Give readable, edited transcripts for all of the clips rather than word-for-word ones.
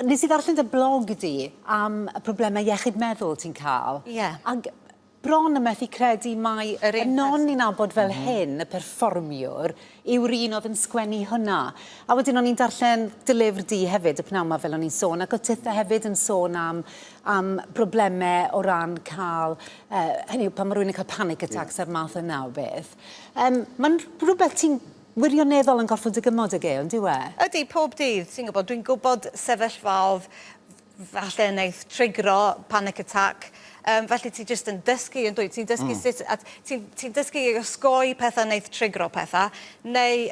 Nes I ddarllen dy blog di am y problemau iechyd meddwl ti'n cael. Ie. Ac bron y methu credu mai Yr y un non ni'n nabod fel hyn, y perfformiwr, yw'r un oedd yn sgwennu hwnna. A wedyn o'n i'n darllen dy lyfr di hefyd, y pnawn 'ma fel o'n i'n sôn, ac oedd Titha hefyd yn sôn am broblemau o ran cael, hynny yw pan mae rhywun yn cael panic attacks a'r math yna o beth. Mae'n rhywbeth ti'n wirioneddol yn gorfod dy gymod ag ond yw e? Ydy, pob dydd, ti'n gwybod, dwi'n gwybod sefyllfaodd falle wneud trigro panic attack. Felly ti jyst yn dysgu yn dweud, ti'n dysgu sut, a ti'n dysgu i osgoi pethau wneud trigro pethau, neu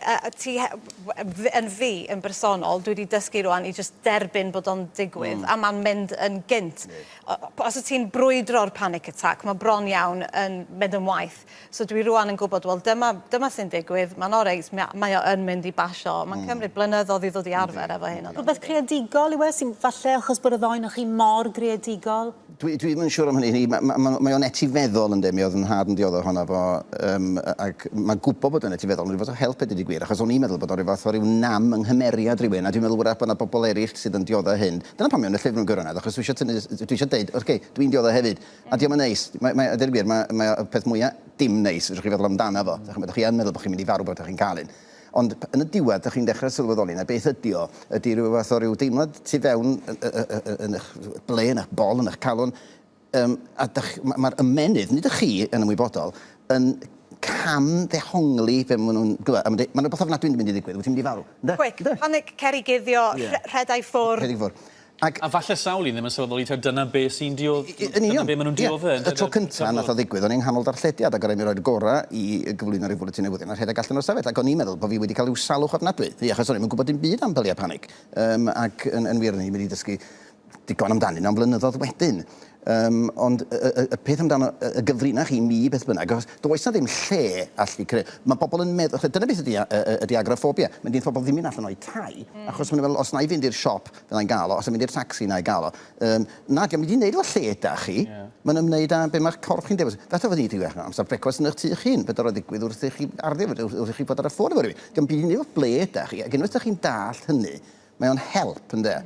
yn fi, yn bersonol, dwi wedi dysgu rwan i jyst derbyn bod o'n digwydd, a mae'n mynd yn gynt. Os y ti'n brwydro'r panic attack, mae bron iawn yn mynd yn waith. So dwi rwan yn gwybod, wel, dyma sy'n digwydd, mae'n oreis, mae o yn mynd i basio. Mae'n cymryd blynyddoedd i ddod i arfer efo hyn. Rhywbeth creadigol yw e, sy'n falle achos bod y ddoi o'ch chi mor greadigol? Dwi'n yn siŵr am hynny. Mae o'n etifeddol yn mi oedd yn had yn dioddol honna fo, ac mae'n gwybod bod o'n etifeddol, yn rhywbeth o help ydy gwir, achos o'n i'n meddwl bod o'n rhywbeth o ryw nam yng nghymeriad rhywun, a dwi'n meddwl wrach bod yna bobl eraill sydd yn dioddol hyn. Dyna pam mewn y llyfr yn gyrraedd, achos dwi eisiau dweud, oce, dwi'n dioddol hefyd, a diolch yn neis. Mae'n gwir, mae peth mwyaf dim neis, ydych chi feddwl amdano fo. Ydych chi yn meddwl bod chi'n mynd i farw bod chi'n cael un. Ond yn y diwedd, ydych chi'n dechrau sylweddoli, na beth ydy o, ydy rhyw fath o ryw deimlad tu fewn yn eich ble, yn eich bol, yn eich calon, a mae'r ymenydd, nid ych chi yn ymwybodol, yn cam ddehongli fe maen nhw'n... Mae'n rhywbeth ofnadwy yn mynd i ddigwydd, wyt ti'n mynd i farw. Quick, panic, ceri guddio, rhedau ffwrdd. Rhedau ffwrdd. A falle sawl un ddim yn sylweddoli dyna be sy'n dyna be maen nhw'n diodde. Y tro cyntaf nath o ddigwydd, o'n i'n nghanol darllediad ac o'n i'n rhoi'r gora i gyflwyno rhyw bwletin newyddion a rhedeg allan o'r stafell. Ac o'n i'n meddwl bod fi wedi cael i'w salwch ofnadwy. Achos o'n i'n gwybod dim byd am byliau panic. Ac yn wir ni'n mynd i dysgu digon amdanyn am flynyddoedd wedyn. Ond y peth amdano y gyfrinach i mi beth bynnag, achos does na ddim lle allu creu. Mae bobl yn meddwl, dyna beth ydy agoraffobia. Mae'n dweud pobl ddim yn allan o'i tai, achos mae'n meddwl, os na i fynd i'r siop fel na'n gael o, os na mynd i'r taxi na'i gael o, na, diolch wedi gwneud o lle ydych chi, mae'n ymwneud â be mae'r corff chi'n dewis. Fath o fod ni diwech na, amser brecwast yn eich tu chi'n, beth o'r digwydd wrth i chi arddio, wrth i chi bod ar y ffôn efo rhywun. Diolch wedi gwneud o ble ydych chi, ac unwaith ydych chi'n dallt hynny, mae o'n help, ynddo.